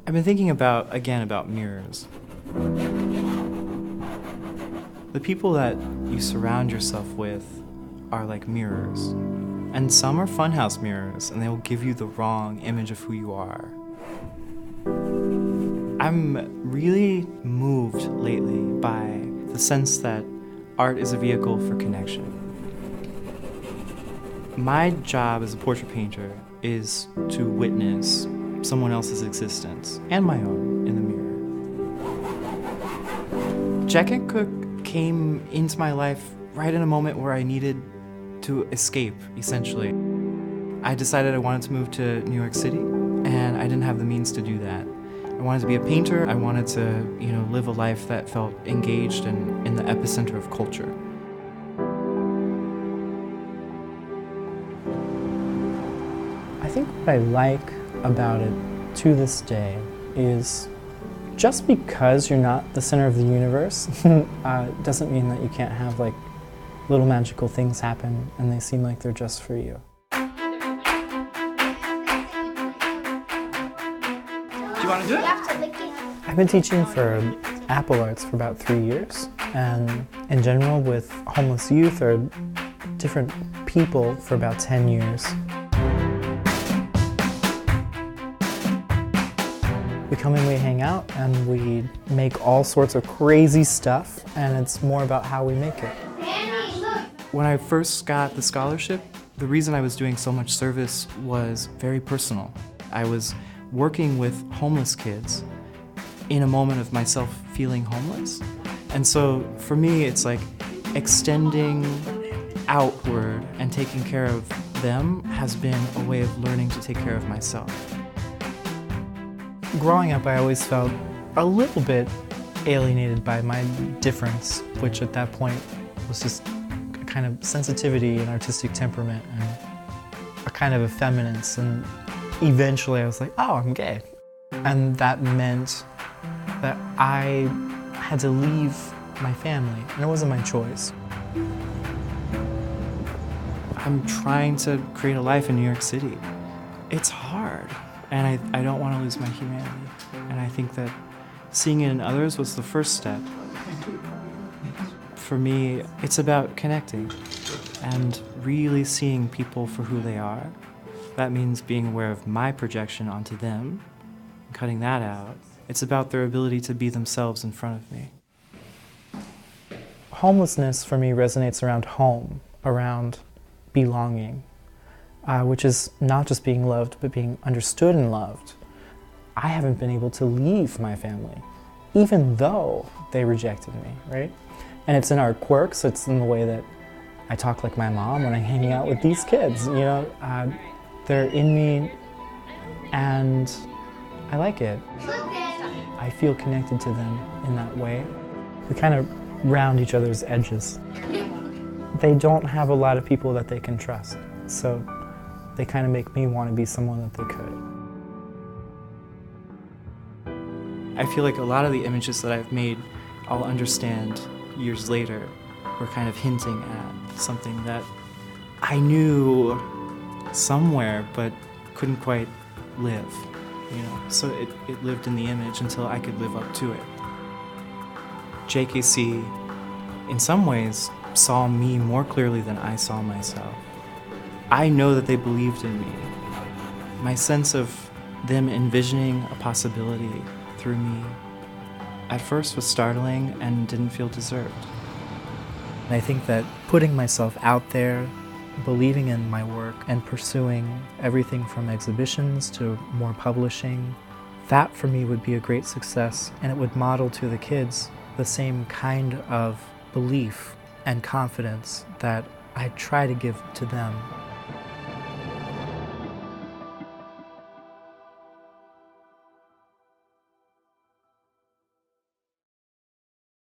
I've been thinking about mirrors. The people that you surround yourself with are like mirrors. And some are funhouse mirrors, and they will give you the wrong image of who you are. I'm really moved lately by the sense that art is a vehicle for connection. My job as a portrait painter is to witness someone else's existence, and my own, in the mirror. Jack and Cooke came into my life right in a moment where I needed to escape, essentially. I decided I wanted to move to New York City, and I didn't have the means to do that. I wanted to be a painter. I wanted to, live a life that felt engaged and in the epicenter of culture. I think what I like about it to this day is just because you're not the center of the universe doesn't mean that you can't have like little magical things happen and they seem like they're just for you. Do you want to do it? I've been teaching for Apple Arts for about 3 years, and in general with homeless youth or different people for about 10 years. We come in, we hang out, and we make all sorts of crazy stuff, and it's more about how we make it. When I first got the scholarship, the reason I was doing so much service was very personal. I was working with homeless kids in a moment of myself feeling homeless. And so for me, it's like extending outward and taking care of them has been a way of learning to take care of myself. Growing up, I always felt a little bit alienated by my difference, which at that point was just a kind of sensitivity and artistic temperament and a kind of effeminance. And eventually I was like, oh, I'm gay. And that meant that I had to leave my family, and it wasn't my choice. I'm trying to create a life in New York City. It's hard, and I don't want to lose my humanity. And I think that seeing it in others was the first step. For me, it's about connecting and really seeing people for who they are. That means being aware of my projection onto them, and cutting that out. It's about their ability to be themselves in front of me. Homelessness for me resonates around home, around belonging, which is not just being loved, but being understood and loved. I haven't been able to leave my family, even though they rejected me, right? And it's in our quirks, it's in the way that I talk like my mom when I'm hanging out with these kids, they're in me and I like it. I feel connected to them in that way. We kind of round each other's edges. They don't have a lot of people that they can trust, so they kind of make me want to be someone that they could. I feel like a lot of the images that I've made, I'll understand years later, were kind of hinting at something that I knew somewhere but couldn't quite live. So it lived in the image until I could live up to it. JKC, in some ways, saw me more clearly than I saw myself. I know that they believed in me. My sense of them envisioning a possibility through me at first was startling and didn't feel deserved. And I think that putting myself out there, believing in my work and pursuing everything from exhibitions to more publishing, that for me would be a great success, and it would model to the kids the same kind of belief and confidence that I try to give to them.